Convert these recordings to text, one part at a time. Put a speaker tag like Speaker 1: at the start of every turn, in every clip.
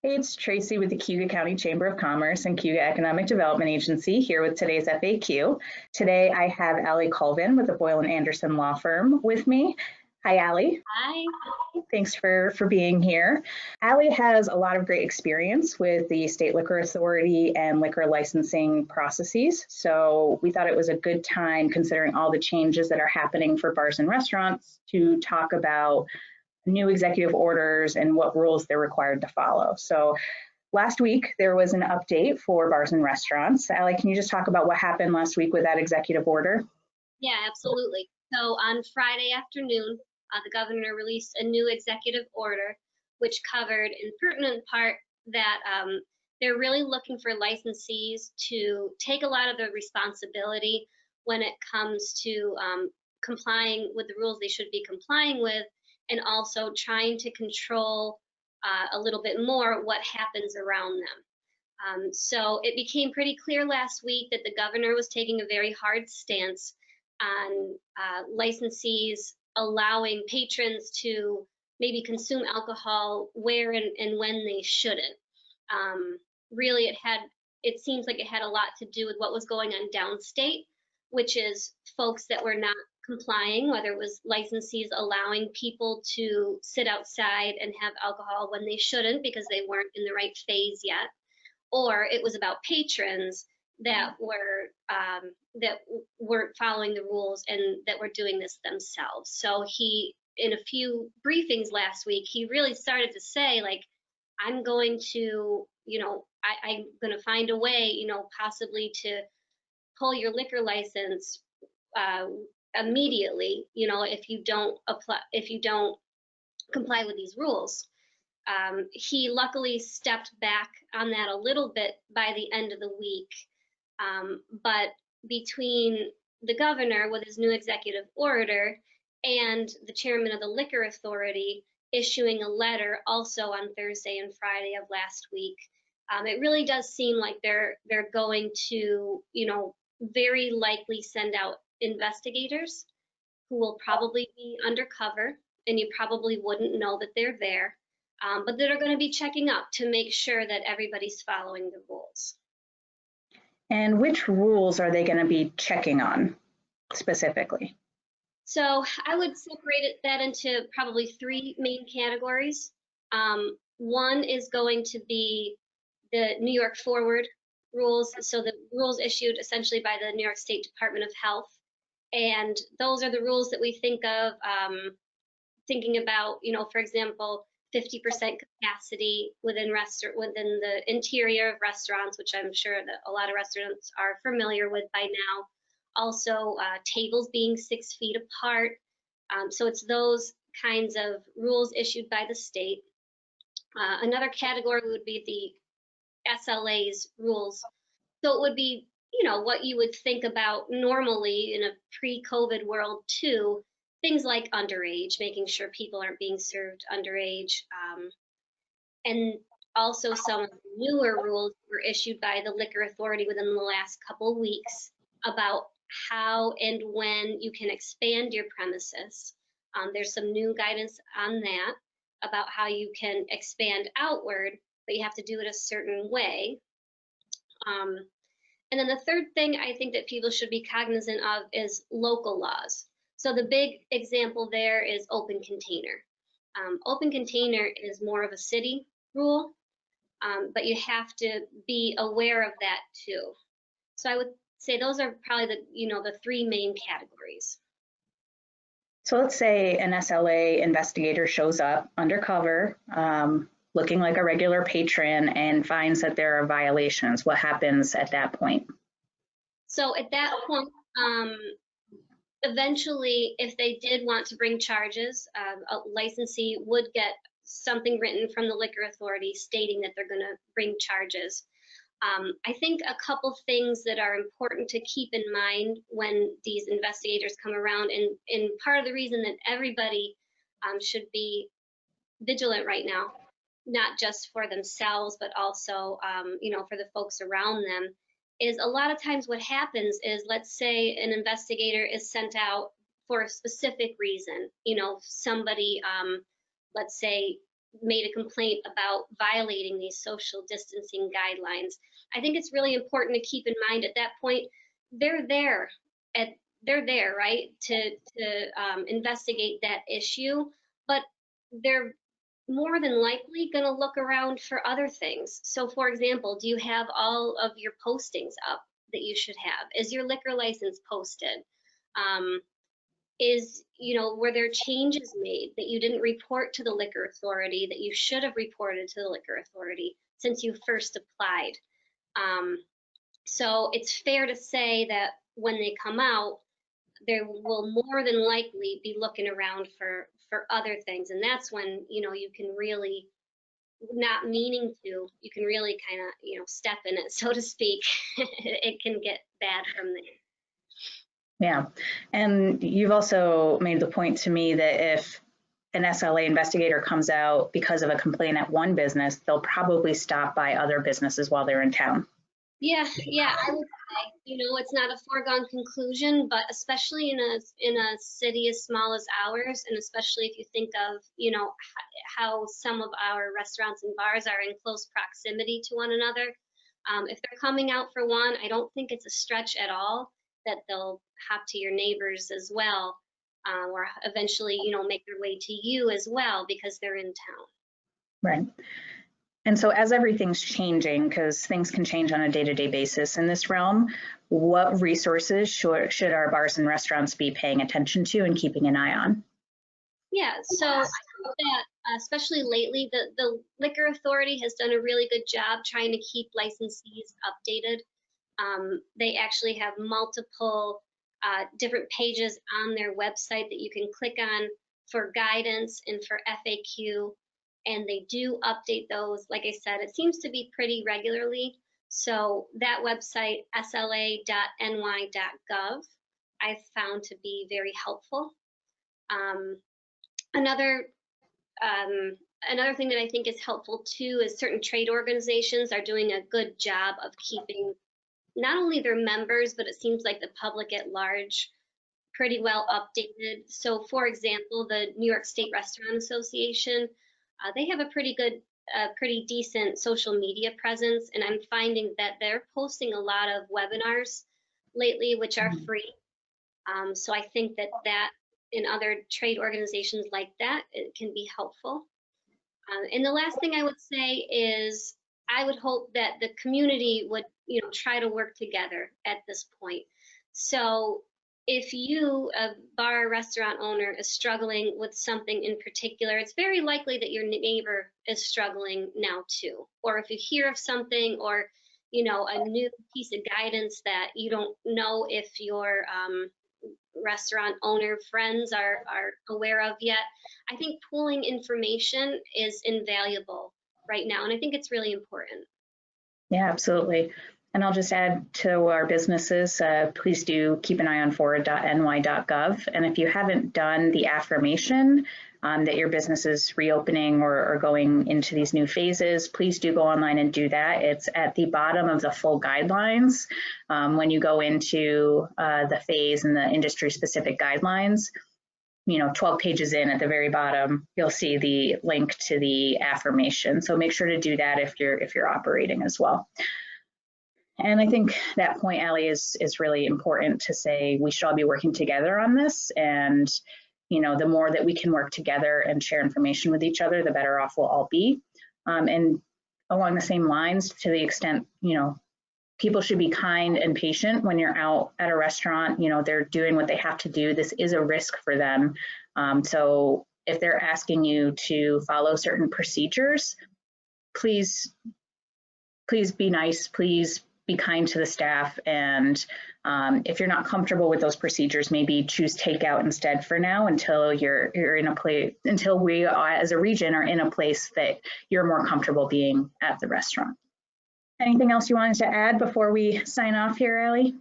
Speaker 1: Hey, it's Tracy with the Cuyahoga County Chamber of Commerce and Cuyahoga Economic Development Agency here with today's FAQ. Today I have Allie Colvin with the Boyle and Anderson Law Firm with me. Hi, Allie.
Speaker 2: Hi.
Speaker 1: Thanks for being here. Allie has a lot of great experience with the State Liquor Authority and liquor licensing processes. So we thought it was a good time, considering all the changes that are happening for bars and restaurants, to talk about new executive orders and what rules they're required to follow. So last week there was an update for bars and restaurants. Allie, can you just talk about what happened last week with that executive order?
Speaker 2: Yeah, absolutely. So on Friday afternoon, the governor released a new executive order, which covered in pertinent part that they're really looking for licensees to take a lot of the responsibility when it comes to complying with the rules they should be complying with, and also trying to control a little bit more what happens around them. So it became pretty clear last week that the governor was taking a very hard stance on licensees allowing patrons to maybe consume alcohol where and when they shouldn't. Really, it seems like it had a lot to do with what was going on downstate, which is folks that were not complying, whether it was licensees allowing people to sit outside and have alcohol when they shouldn't because they weren't in the right phase yet, or it was about patrons that weren't following the rules and that were doing this themselves. So he, in a few briefings last week, he really started to say, like, I'm going to, I'm going to find a way, possibly to pull your liquor license uh, immediately, if you don't comply with these rules. He luckily stepped back on that a little bit by the end of the week. But between the governor with his new executive order and the chairman of the liquor authority issuing a letter also on Thursday and Friday of last week, it really does seem like they're going to, very likely send out investigators who will probably be undercover, and you probably wouldn't know that they're there, but that are going to be checking up to make sure that everybody's following the rules.
Speaker 1: And which rules are they going to be checking on specifically?
Speaker 2: So I would separate that into probably three main categories. One is going to be the New York Forward rules, so the rules issued essentially by the New York State Department of Health. And those are the rules that we think of thinking about, for example, 50% capacity within the interior of restaurants, which I'm sure that a lot of restaurants are familiar with by now. Also, tables being 6 feet apart. So it's those kinds of rules issued by the state. Another category would be the SLA's rules. So it would be, what you would think about normally in a pre-COVID world too, things like underage, making sure people aren't being served underage. And also some newer rules were issued by the liquor authority within the last couple of weeks about how and when you can expand your premises. There's some new guidance on that about how you can expand outward, but you have to do it a certain way. And then the third thing I think that people should be cognizant of is local laws. So the big example there is open container. Open container is more of a city rule, but you have to be aware of that too. So I would say those are probably the three main categories.
Speaker 1: So let's say an SLA investigator shows up undercover, looking like a regular patron, and finds that there are violations. What happens at that point?
Speaker 2: So at that point, eventually, if they did want to bring charges, a licensee would get something written from the liquor authority stating that they're going to bring charges. I think a couple things that are important to keep in mind when these investigators come around, and part of the reason that everybody should be vigilant right now, not just for themselves, but also, for the folks around them, is a lot of times what happens is, let's say an investigator is sent out for a specific reason. Somebody, let's say, made a complaint about violating these social distancing guidelines. I think it's really important to keep in mind at that point, they're there at they're there, right, to investigate that issue, but they're more than likely going to look around for other things. So, for example, do you have all of your postings up that you should have? Is your liquor license posted? Um, were there changes made that you didn't report to the liquor authority that you should have reported to the liquor authority since you first applied? So it's fair to say that when they come out, they will more than likely be looking around for other things, and that's when you can really, not meaning to, you can really kind of step in it, so to speak. It can get bad from there.
Speaker 1: Yeah, and you've also made the point to me that if an SLA investigator comes out because of a complaint at one business, they'll probably stop by other businesses while they're in town.
Speaker 2: Yeah, I would say, it's not a foregone conclusion, but especially in a city as small as ours, and especially if you think of, how some of our restaurants and bars are in close proximity to one another. If they're coming out for one, I don't think it's a stretch at all that they'll hop to your neighbors as well, or eventually, make their way to you as well because they're in town.
Speaker 1: Right. And so as everything's changing, because things can change on a day-to-day basis in this realm, what resources should our bars and restaurants be paying attention to and keeping an eye on?
Speaker 2: Yeah, so I think that especially lately, the liquor authority has done a really good job trying to keep licensees updated. They actually have multiple different pages on their website that you can click on for guidance and for FAQ, and they do update those. Like I said, it seems to be pretty regularly. So that website, sla.ny.gov, I've found to be very helpful. Another thing that I think is helpful too is certain trade organizations are doing a good job of keeping not only their members, but it seems like the public at large pretty well updated. So for example, the New York State Restaurant Association, they have a pretty decent social media presence, and I'm finding that they're posting a lot of webinars lately, which are free. So I think that in other trade organizations like that, it can be helpful. And the last thing I would say is I would hope that the community would, try to work together at this point. So if you, a bar or restaurant owner, is struggling with something in particular, it's very likely that your neighbor is struggling now too. Or if you hear of something, or a new piece of guidance that you don't know if your restaurant owner friends are aware of yet, I think pooling information is invaluable right now, and I think it's really important.
Speaker 1: Yeah, absolutely. And I'll just add to our businesses, please do keep an eye on forward.ny.gov. And if you haven't done the affirmation that your business is reopening or going into these new phases, please do go online and do that. It's at the bottom of the full guidelines. When you go into the phase and the industry specific guidelines, 12 pages in at the very bottom, you'll see the link to the affirmation. So make sure to do that if you're operating as well. And I think that point, Allie, is really important to say we should all be working together on this. And, the more that we can work together and share information with each other, the better off we'll all be. And along the same lines, to the extent, people should be kind and patient when you're out at a restaurant. They're doing what they have to do. This is a risk for them. So if they're asking you to follow certain procedures, please be nice. Please be kind to the staff. And if you're not comfortable with those procedures, maybe choose takeout instead for now until you're in a place, until we as a region are in a place that you're more comfortable being at the restaurant. Anything else you wanted to add before we sign off here, Allie?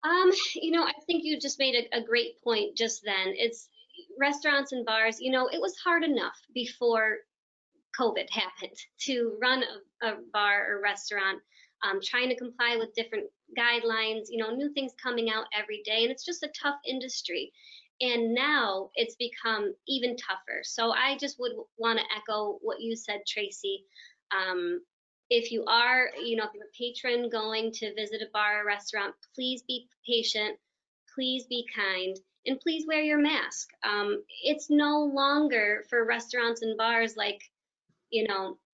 Speaker 2: I think you just made a great point just then. It's restaurants and bars, it was hard enough before COVID happened to run a bar or restaurant, trying to comply with different guidelines, new things coming out every day. And it's just a tough industry. And now it's become even tougher. So I just would want to echo what you said, Tracy. If you are, if you're a patron going to visit a bar or restaurant, please be patient, please be kind, and please wear your mask. It's no longer for restaurants and bars like,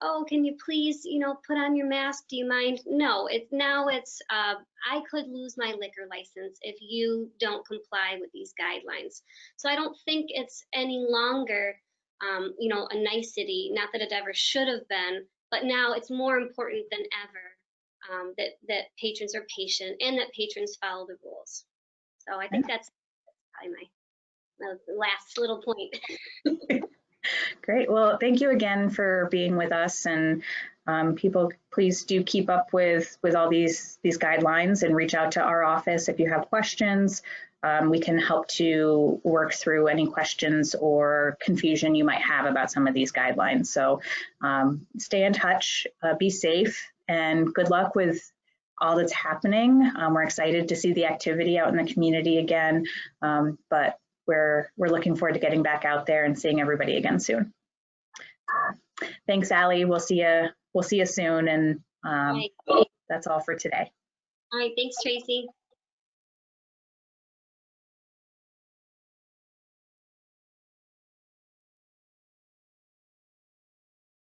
Speaker 2: oh, can you please, put on your mask? Do you mind? No, it's I could lose my liquor license if you don't comply with these guidelines. So I don't think it's any longer, a nicety, not that it ever should have been, but now it's more important than ever, that patrons are patient and that patrons follow the rules. So I think that's probably my last little point.
Speaker 1: Great. Well, thank you again for being with us, and people, please do keep up with all these guidelines and reach out to our office if you have questions. We can help to work through any questions or confusion you might have about some of these guidelines. So stay in touch, be safe, and good luck with all that's happening. We're excited to see the activity out in the community again, but we're looking forward to getting back out there and seeing everybody again soon. Thanks, Allie. We'll see you soon, and
Speaker 2: Right.
Speaker 1: that's all for today.
Speaker 2: All right, thanks, Tracy.